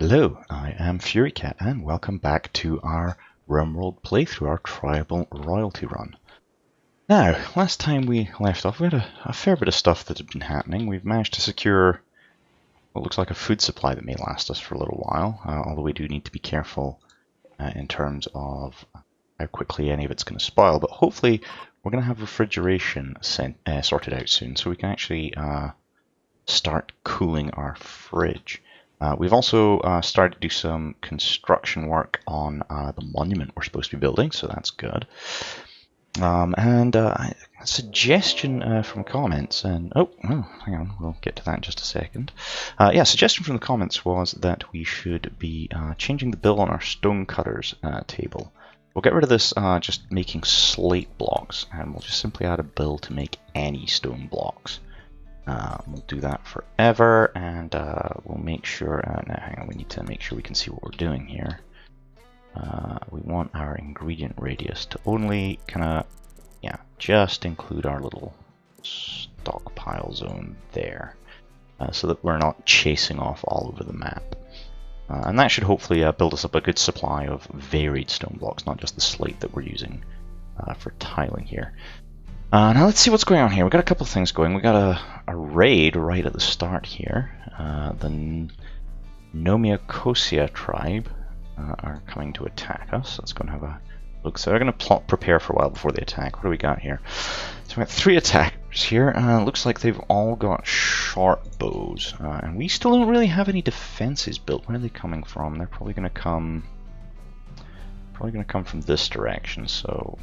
Hello, I am Furycat and welcome back to our RimWorld playthrough, our Tribal Royalty run. Now, last time we left off, we had a fair bit of stuff that had been happening. We've managed to secure what looks like a food supply that may last us for a little while, although we do need to be careful in terms of how quickly any of it's going to spoil, but hopefully we're going to have refrigeration sorted out soon so we can actually start cooling our fridge. We've also started to do some construction work on the monument we're supposed to be building, so that's good. A suggestion from comments, and hang on, we'll get to that in just a second. Suggestion from the comments was that we should be changing the bill on our stone cutters table. We'll get rid of this just making slate blocks, and we'll just simply add a bill to make any stone blocks. We'll do that forever, and we'll make sure, now hang on, we need to make sure we can see what we're doing here. We want our ingredient radius to only just include our little stockpile zone there, so that we're not chasing off all over the map. And that should hopefully build us up a good supply of varied stone blocks, not just the slate that we're using for tiling here. Now let's see what's going on here. We've got a couple of things going. We've got a raid right at the start here. The Nomiacosia tribe are coming to attack us. Let's go and have a look. So they're going to prepare for a while before they attack. What do we got here? So we've got 3 attackers here. Looks like they've all got short bows. And we still don't really have any defenses built. Where are they coming from? They're probably going to come from this direction. So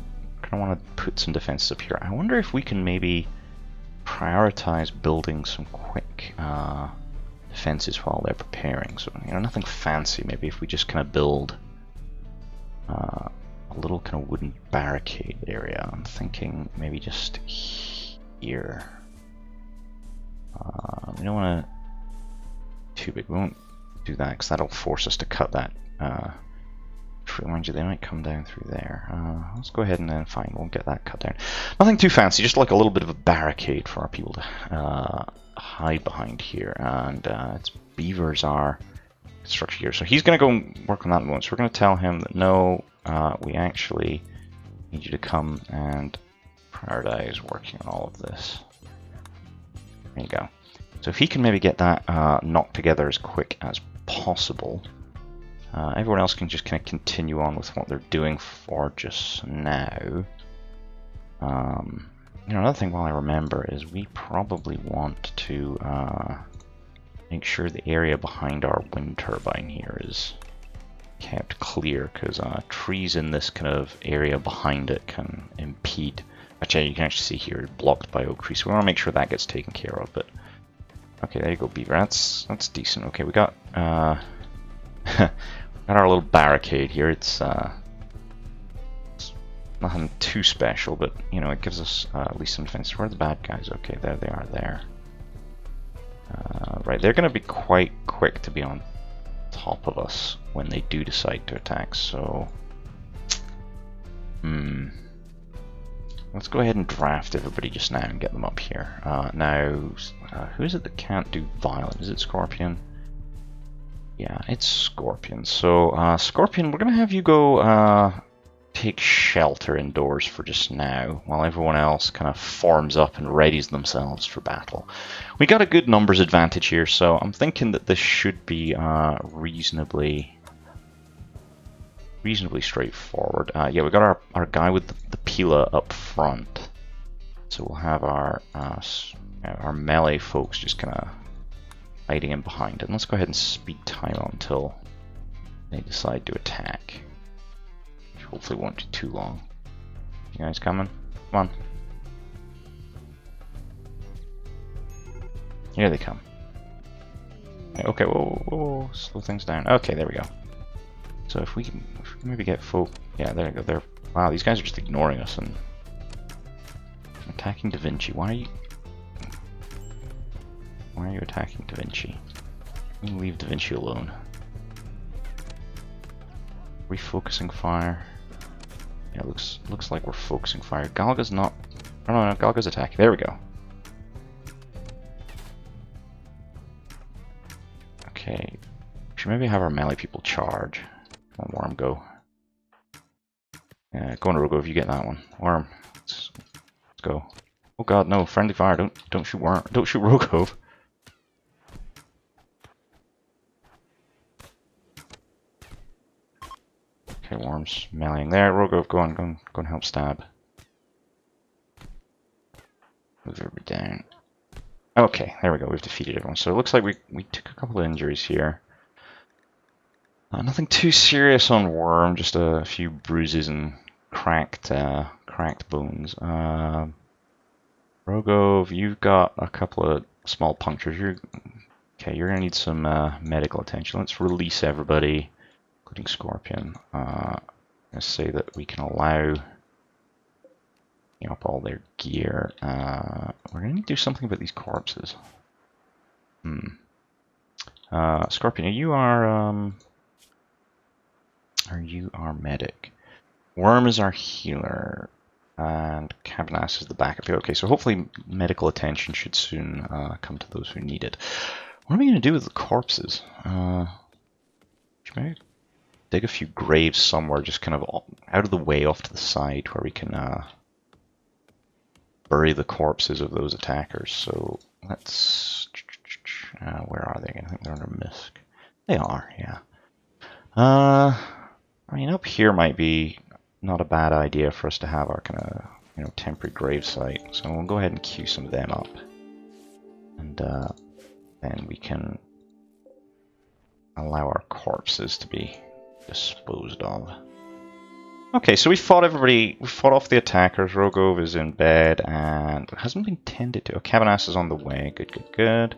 I want to put some defenses up here. I wonder if we can maybe prioritize building some quick defenses while they're preparing. So, nothing fancy. Maybe if we just kind of build a little kind of wooden barricade area. I'm thinking maybe just here. We don't want to too big. We won't do that because that'll force us to cut that. Mind you, they might come down through there. Let's go ahead and then fine, we'll get that cut down. Nothing too fancy, just like a little bit of a barricade for our people to hide behind here. And its beavers are structured here. So he's going to go and work on that at the moment. So we're going to tell him that no, we actually need you to come and prioritize working on all of this. There you go. So if he can maybe get that knocked together as quick as possible. Everyone else can just kind of continue on with what they're doing for just now. Another thing while I remember is we probably want to make sure the area behind our wind turbine here is kept clear, because trees in this kind of area behind it can impede. Actually, you can actually see here, blocked by oak trees. So we want to make sure that gets taken care of. But okay, there you go, beaver. That's decent. Okay, we got. Got our little barricade here. It's nothing too special, but it gives us at least some defense. Where are the bad guys? Okay, there they are there. Right, they're going to be quite quick to be on top of us when they do decide to attack, so let's go ahead and draft everybody just now and get them up here. Now, who is it that can't do violent? Is it Scorpion? Yeah, it's Scorpion. So, Scorpion, we're going to have you go take shelter indoors for just now, while everyone else kind of forms up and readies themselves for battle. We got a good numbers advantage here, so I'm thinking that this should be reasonably straightforward. Yeah, we got our guy with the Pila up front, so we'll have our melee folks just kind of hiding in behind it. And let's go ahead and speed time on until they decide to attack. Which hopefully won't be too long. You guys coming? Come on. Here they come. Okay, whoa, slow things down. Okay, there we go. So if we can maybe get folk, yeah, there you go. Wow, these guys are just ignoring us and attacking Da Vinci. Why are you attacking Da Vinci? You leave Da Vinci alone. Refocusing fire. Yeah, looks like we're focusing fire. Galga's not. Oh no, Galga's attacking. There we go. Okay, should maybe have our melee people charge. Come on, Worm, go. Go on, Rogo, if you get that one. Worm, let's go. Oh god, no, friendly fire, don't shoot Worm, don't shoot Rogo. Okay, Worm's meleeing there. Rogo, go on and help stab. Move everybody down. Okay, there we go, we've defeated everyone. So it looks like we took a couple of injuries here. Nothing too serious on Worm, just a few bruises and cracked bones. Rogov, you've got a couple of small punctures. You're gonna need some medical attention. Let's release everybody, including Scorpion. Let's say that we can allow up all their gear. We're gonna need to do something about these corpses. Scorpion, you are our medic? Worm is our healer, and Cabernas is the backup. Okay, so hopefully medical attention should soon come to those who need it. What are we going to do with the corpses? Should maybe dig a few graves somewhere, just kind of out of the way off to the side, where we can bury the corpses of those attackers. So let's... where are they again? I think they're under Misk. They are, yeah. I mean, up here might be not a bad idea for us to have our kind of, temporary grave site. So we'll go ahead and queue some of them up. And then we can allow our corpses to be disposed of. Okay, so we fought everybody. We fought off the attackers. Rogov is in bed and hasn't been tended to. Oh, Cabernas is on the way. Good, good, good.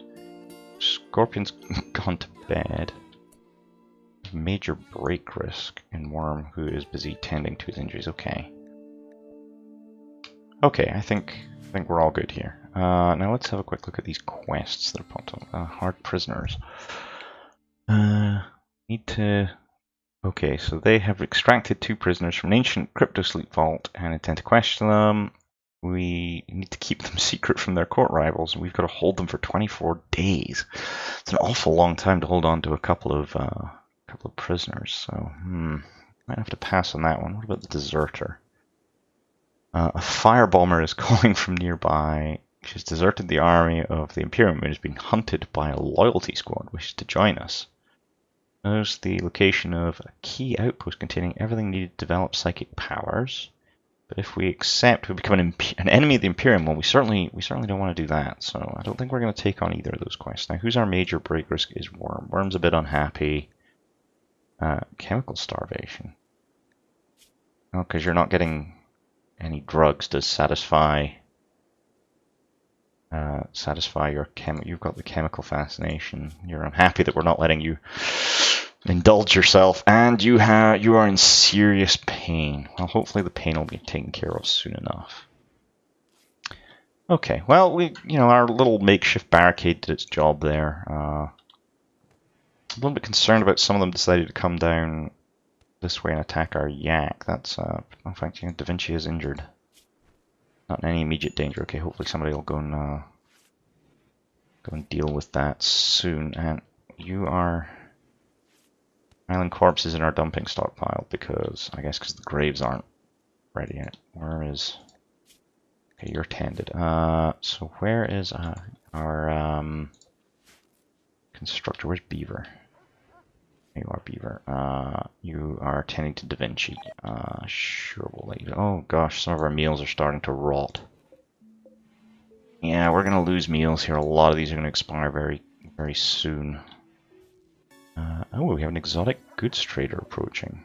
Scorpion's gone to bed. Major break risk in Worm, who is busy tending to his injuries. Okay. Okay, I think we're all good here. Now let's have a quick look at these quests that are popped up. Hard prisoners. Need to... Okay, so they have extracted 2 prisoners from an ancient crypto sleep vault and intend to question them. We need to keep them secret from their court rivals, and we've got to hold them for 24 days. It's an awful long time to hold on to a couple of prisoners, so might have to pass on that one. What about the deserter? A firebomber is calling from nearby. She's deserted the army of the Imperium and is being hunted by a loyalty squad. Wishes to join us. Knows the location of a key outpost containing everything needed to develop psychic powers. But if we accept, we become an enemy of the Imperium. Well, we certainly don't want to do that. So I don't think we're going to take on either of those quests. Now, who's our major break risk is Worm. Worm's a bit unhappy. Chemical starvation. Oh, because you're not getting any drugs to satisfy your you've got the chemical fascination. You're unhappy that we're not letting you indulge yourself, and you are in serious pain. Well, hopefully the pain will be taken care of soon enough. Okay, well, our little makeshift barricade did its job there. A little bit concerned about some of them decided to come down this way and attack our yak. That's, in fact, Da Vinci is injured. Not in any immediate danger. Okay, hopefully somebody will go and deal with that soon. And you are... Island corpses in our dumping stockpile because, I guess, because the graves aren't ready yet. Where is... Okay, you're tended. So where is our constructor? Where's Beaver? You are Beaver. You are tending to Da Vinci. Sure, we'll let you... Oh gosh, some of our meals are starting to rot. Yeah, we're going to lose meals here. A lot of these are going to expire very, very soon. Oh, we have an exotic goods trader approaching.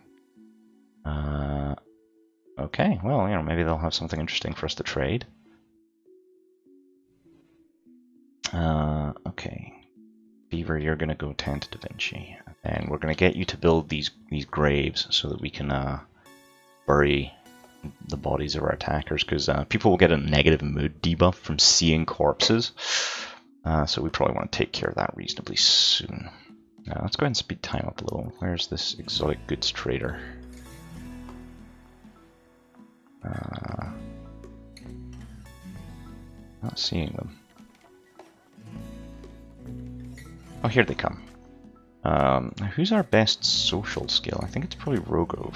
Okay, well, maybe they'll have something interesting for us to trade. Okay. Beaver, you're going to go tend to Da Vinci. And we're going to get you to build these graves so that we can bury the bodies of our attackers, because people will get a negative mood debuff from seeing corpses. So we probably want to take care of that reasonably soon. Let's go ahead and speed time up a little. Where's this exotic goods trader? Not seeing them. Oh, here they come. Who's our best social skill? I think it's probably Rogov.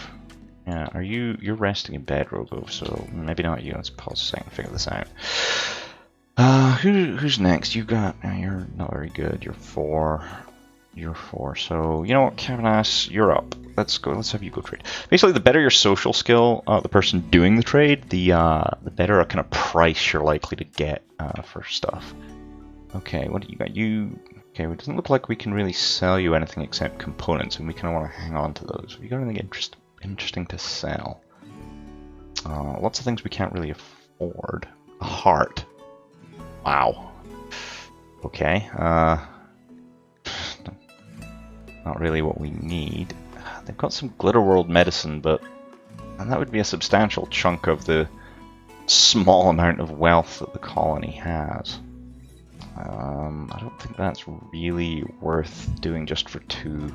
Yeah, you're resting in bed, Rogov, so maybe not you. Let's pause a second and figure this out. Who's next? You got, you're not very good. You're 4. You're 4. So, you know what, Cavanas, you're up. Let's go. Let's have you go trade. Basically, the better your social skill, the person doing the trade, the better a kind of price you're likely to get for stuff. Okay, what do you got? Okay, it doesn't look like we can really sell you anything except components, and we kind of want to hang on to those. Have you got anything interesting to sell? Lots of things we can't really afford. A heart. Wow. Okay. Not really what we need. They've got some Glitter World medicine, and that would be a substantial chunk of the small amount of wealth that the colony has. I don't think that's really worth doing just for 2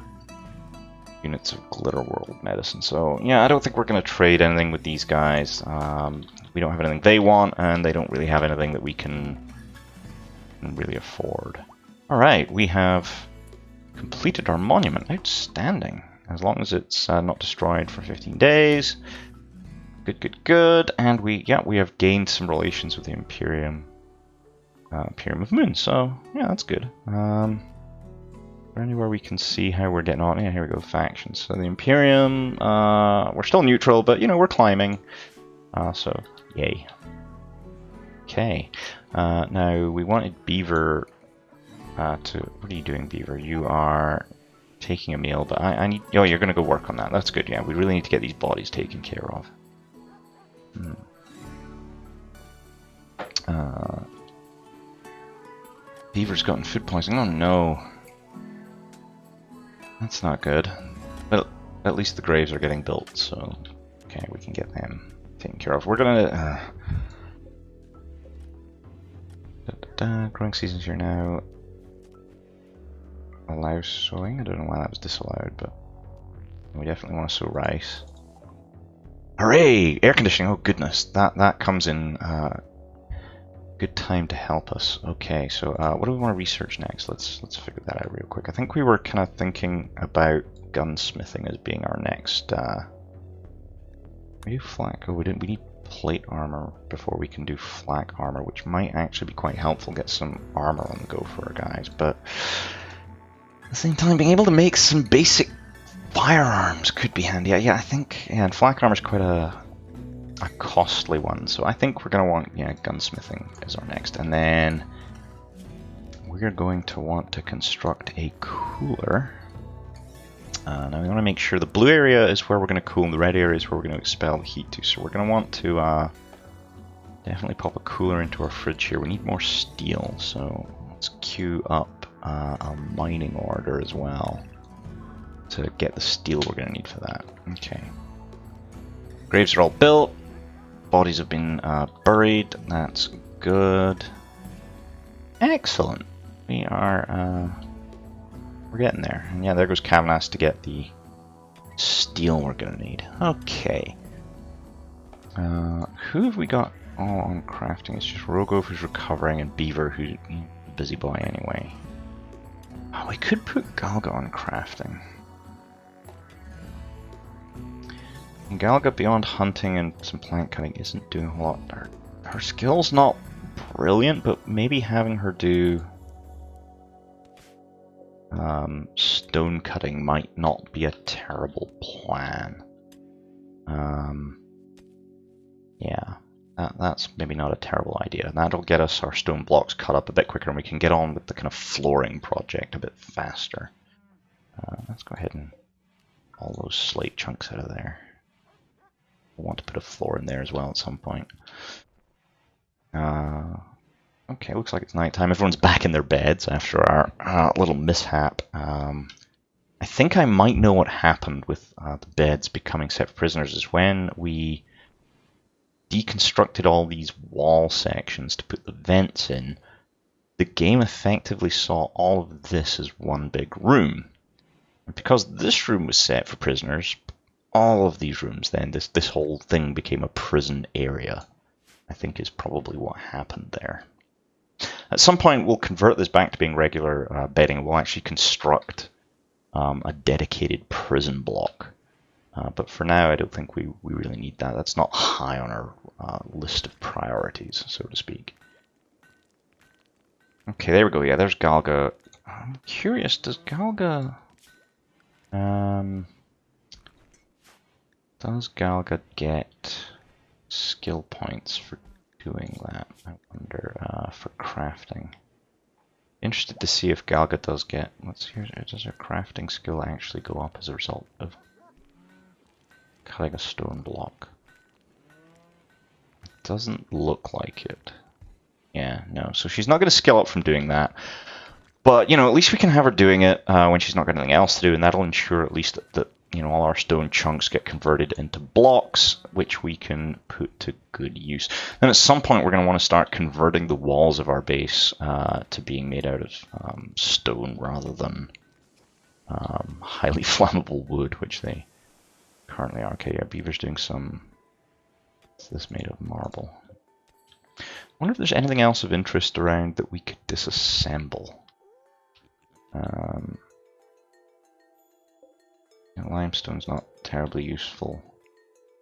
units of Glitter World medicine. So yeah, I don't think we're going to trade anything with these guys. We don't have anything they want, and they don't really have anything that we can really afford. Alright, we have completed our monument. Outstanding. As long as it's not destroyed for 15 days. Good. And we have gained some relations with the Imperium of Moon. So yeah, that's good. Is there anywhere we can see how we're getting on? Yeah, here we go, factions. So the Imperium, we're still neutral, but you know, we're climbing. So yay. Okay. Now we wanted Beaver what are you doing, Beaver? You are taking a meal, but I need... Oh, you're going to go work on that. That's good, yeah. We really need to get these bodies taken care of. Beaver's gotten food poisoning. Oh, no. That's not good. Well, at least the graves are getting built, so... Okay, we can get them taken care of. We're going to... Growing season's here now. Allow sowing. I don't know why that was disallowed, but we definitely want to sow rice. Hooray! Air conditioning. Oh goodness, that comes in good time to help us. Okay, so what do we want to research next? Let's figure that out real quick. I think we were kind of thinking about gunsmithing as being our next. We do flak. Oh, we need plate armor before we can do flak armor, which might actually be quite helpful. Get some armor on the go for our guys, but. At the same time, being able to make some basic firearms could be handy. Yeah, I think and flak armor is quite a costly one, so I think we're going to want gunsmithing as our next, and then we're going to want to construct a cooler. Now we want to make sure the blue area is where we're going to cool, and the red area is where we're going to expel the heat to. So we're going to want to definitely pop a cooler into our fridge here. We need more steel, so let's queue up a mining order as well to get the steel we're going to need for that. Okay. Graves are all built. Bodies have been buried. That's good. Excellent. We are we're getting there. And yeah, there goes Cavanas to get the steel we're going to need. Okay. Who have we got all on crafting? It's just Rogov who's recovering and Beaver who's a busy boy anyway. Oh, we could put Galga on crafting. And Galga, beyond hunting and some plant cutting, isn't doing a lot. Her skill's not brilliant, but maybe having her do stone cutting might not be a terrible plan. Yeah. That's maybe not a terrible idea. That'll get us our stone blocks cut up a bit quicker, and we can get on with the kind of flooring project a bit faster. Let's go ahead and all those slate chunks out of there. We'll want to put a floor in there as well at some point. Okay, looks like it's nighttime. Everyone's back in their beds after our little mishap. I think I might know what happened with the beds becoming set for prisoners is when we deconstructed all these wall sections to put the vents in, the game effectively saw all of this as one big room. And because this room was set for prisoners, all of these rooms then, this whole thing became a prison area, I think is probably what happened there. At some point we'll convert this back to being regular bedding. We'll actually construct a dedicated prison block. But for now, I don't think we really need that. That's not high on our list of priorities, so to speak. Okay, there we go. Yeah, there's Galga. I'm curious, does Galga... does Galga get skill points for doing that? I wonder, for crafting. Interested to see if Galga does get... does her crafting skill actually go up as a result of cutting a stone block? It doesn't look like it. Yeah, no. So she's not going to skill up from doing that. But, you know, at least we can have her doing it when she's not got anything else to do, and that'll ensure at least that you know, all our stone chunks get converted into blocks, which we can put to good use. Then at some point we're going to want to start converting the walls of our base to being made out of stone rather than highly flammable wood, which they currently are. Okay, yeah, Beaver's doing some... What's this made of? Marble. I wonder if there's anything else of interest around that we could disassemble. Limestone's not terribly useful.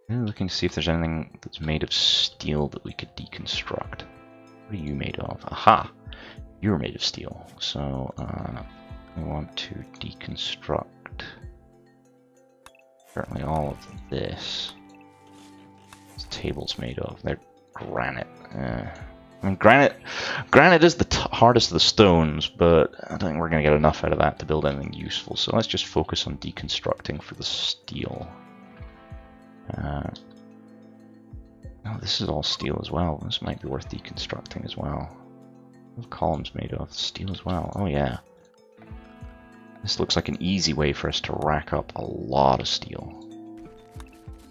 I'm looking to see if there's anything that's made of steel that we could deconstruct. What are you made of? Aha! You're made of steel. So we want to deconstruct certainly all of this. This table's made of. They're granite. I mean, granite is the hardest of the stones, but I don't think we're going to get enough out of that to build anything useful. So let's just focus on deconstructing for the steel. Oh, this is all steel as well. This might be worth deconstructing as well. What are the columns made of? Steel as well. Oh yeah. This looks like an easy way for us to rack up a lot of steel.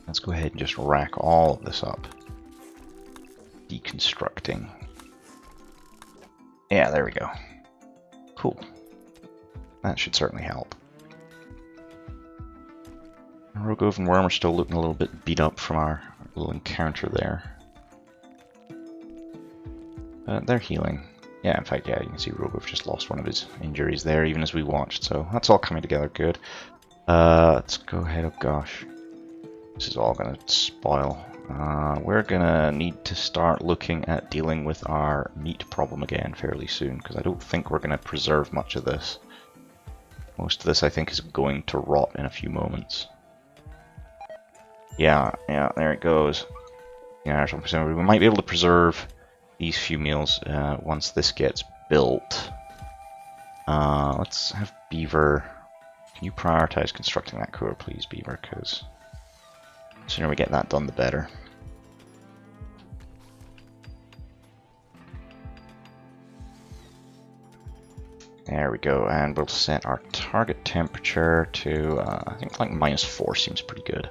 Let's go ahead and just rack all of this up. Deconstructing. Yeah, there we go. Cool. That should certainly help. Rogov and Worm are still looking a little bit beat up from our little encounter there. They're healing. Yeah, in fact, yeah, you can see Rogov just lost one of his injuries there, even as we watched, so that's all coming together good. Let's go ahead. Oh gosh. This is all going to spoil. We're gonna need to start looking at dealing with our meat problem again fairly soon, because I don't think we're gonna preserve much of this. Most of this, I think, is going to rot in a few moments. Yeah, there it goes. Yeah, we might be able to preserve these few meals once this gets built. Let's have Beaver. Can you prioritize constructing that core, please, Beaver? Because the sooner we get that done, the better. There we go, and we'll set our target temperature to, I think like -4 seems pretty good.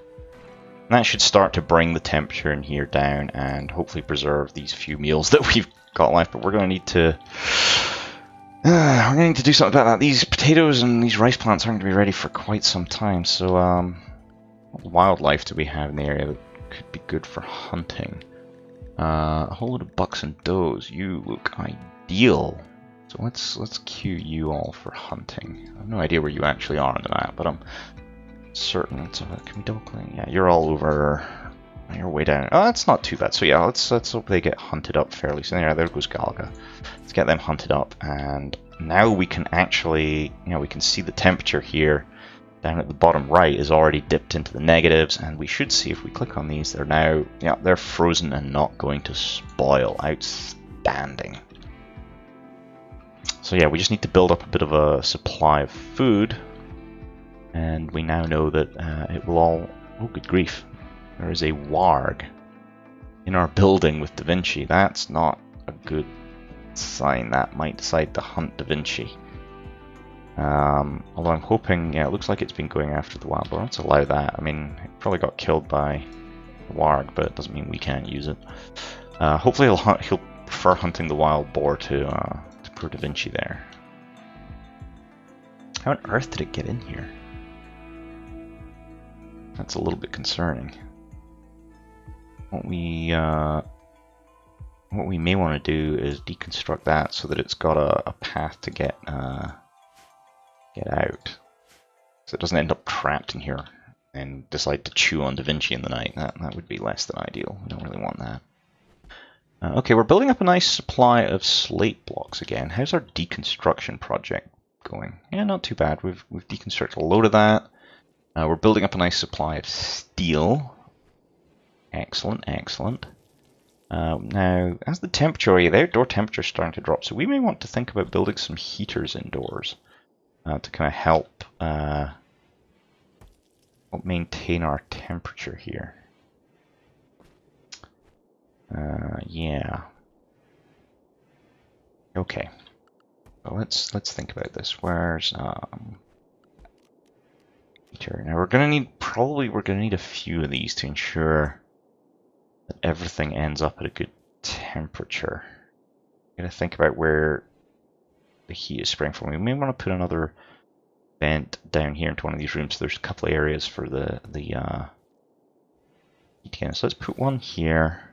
And that should start to bring the temperature in here down and hopefully preserve these few meals that we've got left, but we're going to need to... do something about that. These potatoes and these rice plants aren't going to be ready for quite some time, so what wildlife do we have in the area that could be good for hunting? A whole lot of bucks and does. You look ideal. So let's cue you all for hunting. I have no idea where you actually are on the map, but I'm certain. So can we double click? Yeah, you're all over. You're way down. Oh, that's not too bad. So yeah, let's hope they get hunted up fairly soon. Yeah, there goes Galga. Let's get them hunted up, and now we can actually, you know, we can see the temperature here down at the bottom right is already dipped into the negatives, and we should see if we click on these, they're now, yeah, they're frozen and not going to spoil. Outstanding. So yeah, we just need to build up a bit of a supply of food, and we now know that it will all... Oh, good grief. There is a warg in our building with Da Vinci. That's not a good sign. That might decide to hunt Da Vinci. Although I'm hoping, yeah, it looks like it's been going after the wild boar. Let's allow that. I mean, it probably got killed by the warg, but it doesn't mean we can't use it. Hopefully he'll prefer hunting the wild boar to poor Da Vinci there. How on earth did it get in here? That's a little bit concerning. What we may want to do is deconstruct that so that it's got a path to get out. so it doesn't end up trapped in here and decide to chew on Da Vinci in the night. That would be less than ideal. We don't really want that. Okay, we're building up a nice supply of slate blocks again. How's our deconstruction project going? Yeah, not too bad. We've deconstructed a load of that. We're building up a nice supply of steel. Excellent, excellent. Now, as the outdoor temperature is starting to drop, so we may want to think about building some heaters indoors to kind of help maintain our temperature here. Yeah. Okay. So let's think about this. Where's heater? Now we're gonna need a few of these to ensure that everything ends up at a good temperature. I'm gonna think about where the heat is spraying from. We may want to put another vent down here into one of these rooms. So there's a couple of areas for the heat again. So let's put one here.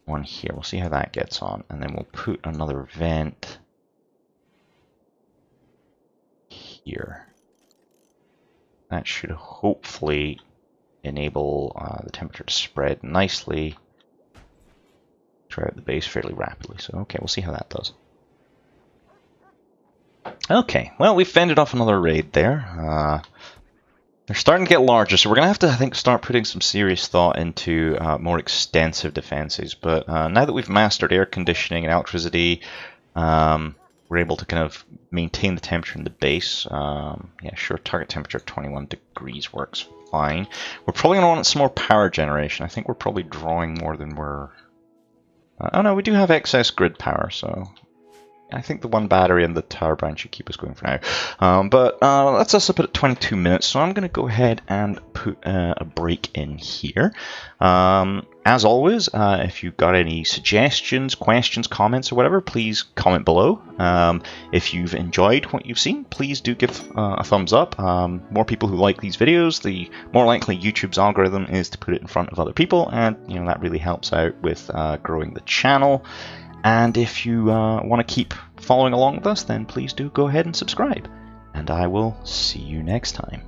One here. We'll see how that gets on, and then we'll put another vent here. That should hopefully enable the temperature to spread nicely throughout the base fairly rapidly. So okay, we'll see how that does. Okay, well, we fended off another raid there. They're starting to get larger, so we're going to have to, I think, start putting some serious thought into more extensive defenses. But now that we've mastered air conditioning and electricity, we're able to kind of maintain the temperature in the base. Yeah, sure, target temperature of 21 degrees works fine. We're probably going to want some more power generation. I think we're probably drawing more than we're... oh no, we do have excess grid power, so... I think the one battery and the turbine should keep us going for now. But let's also put it 22 minutes, so I'm going to go ahead and put a break in here. As always, if you've got any suggestions, questions, comments, or whatever, please comment below. If you've enjoyed what you've seen, please do give a thumbs up. More people who like these videos, the more likely YouTube's algorithm is to put it in front of other people, and that really helps out with growing the channel. And if you want to keep following along with us, then please do go ahead and subscribe. And I will see you next time.